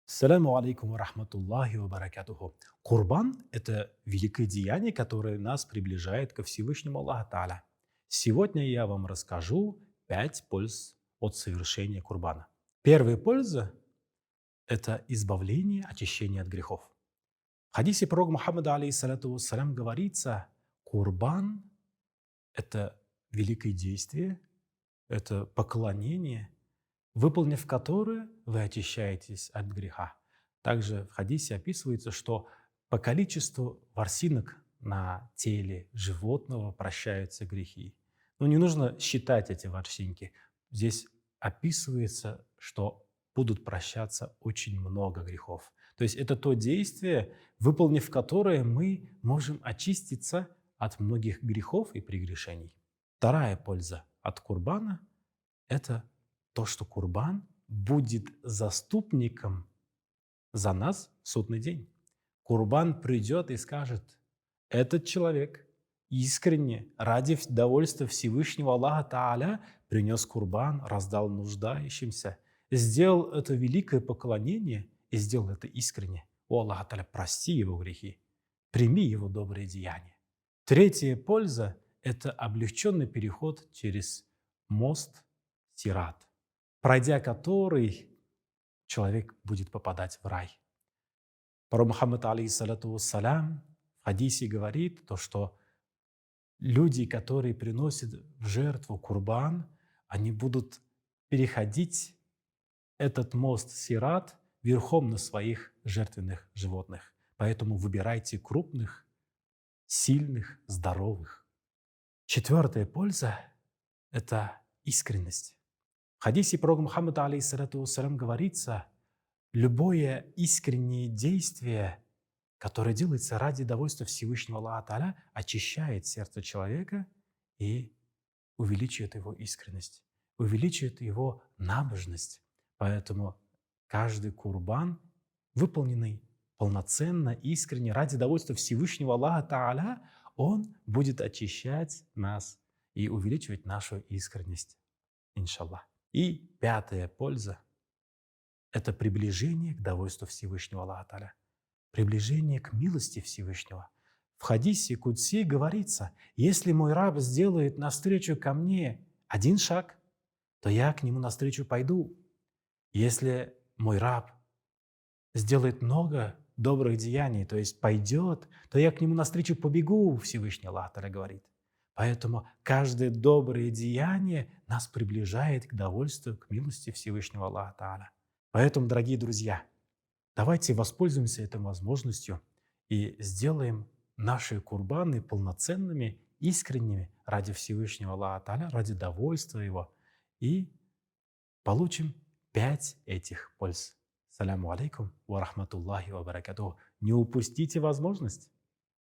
Саляму алейкум ва рахматуллахи ва баракатуху. Курбан– это великое деяние, которое нас приближает ко Всевышнему Аллаху Тааля. Сегодня я вам расскажу 5 польз от совершения курбана. Первая польза– это избавление, очищение от грехов. В хадисе пророка Мухаммада, алейхиссалату вассалям, говорится, курбан– это великое действие, это поклонение, выполнив которое вы очищаетесь от греха. Также в хадисе описывается, что по количеству ворсинок на теле животного прощаются грехи. Но не нужно считать эти ворсинки. Здесь описывается, что будут прощаться очень много грехов. То есть это то действие, выполнив которое мы можем очиститься от многих грехов и прегрешений. Вторая польза от курбана– это то, что курбан будет заступником за нас в судный день. Курбан придет и скажет: этот человек искренне, ради довольства Всевышнего Аллаха Тааля, принес курбан, раздал нуждающимся, сделал это великое поклонение и сделал это искренне. О Аллах Тааля, прости его грехи, прими его добрые деяния. Третья польза– это облегченный переход через мост Сират, пройдя который человек будет попадать в рай. Пророк Мухаммад, алейхиссалату вассалям, в хадисе говорит, то, что люди, которые приносят в жертву курбан, они будут переходить этот мост Сират верхом на своих жертвенных животных. Поэтому выбирайте крупных, сильных, здоровых. Четвертая польза – это искренность. В хадисе пророка Мухаммада, алейхиссалату вассалям, говорится, любое искреннее действие, которое делается ради довольства Всевышнего Аллаха Тааля, очищает сердце человека и увеличивает его искренность, увеличивает его набожность. Поэтому каждый курбан, выполненный полноценно, искренне, ради довольства Всевышнего Аллаха Тааля, он будет очищать нас и увеличивать нашу искренность, иншаллах. И пятая польза – это приближение к довольству Всевышнего Аллаха Тааля, приближение к милости Всевышнего. В хадисе Кудси говорится: если мой раб сделает навстречу ко мне один шаг, то я к нему навстречу пойду. Если мой раб сделает много добрых деяний, то есть пойдет, то я к нему навстречу побегу, Всевышний Аллах Тааля говорит. Поэтому каждое доброе деяние нас приближает к довольству, к милости Всевышнего Аллаха Тааля. Поэтому, дорогие друзья, давайте воспользуемся этой возможностью и сделаем наши курбаны полноценными, искренними ради Всевышнего Аллаха Тааля, ради довольства Его, и получим 5 этих польз. Саляму алейкум ва рахматуллахи ва баракатуху. Не упустите возможность.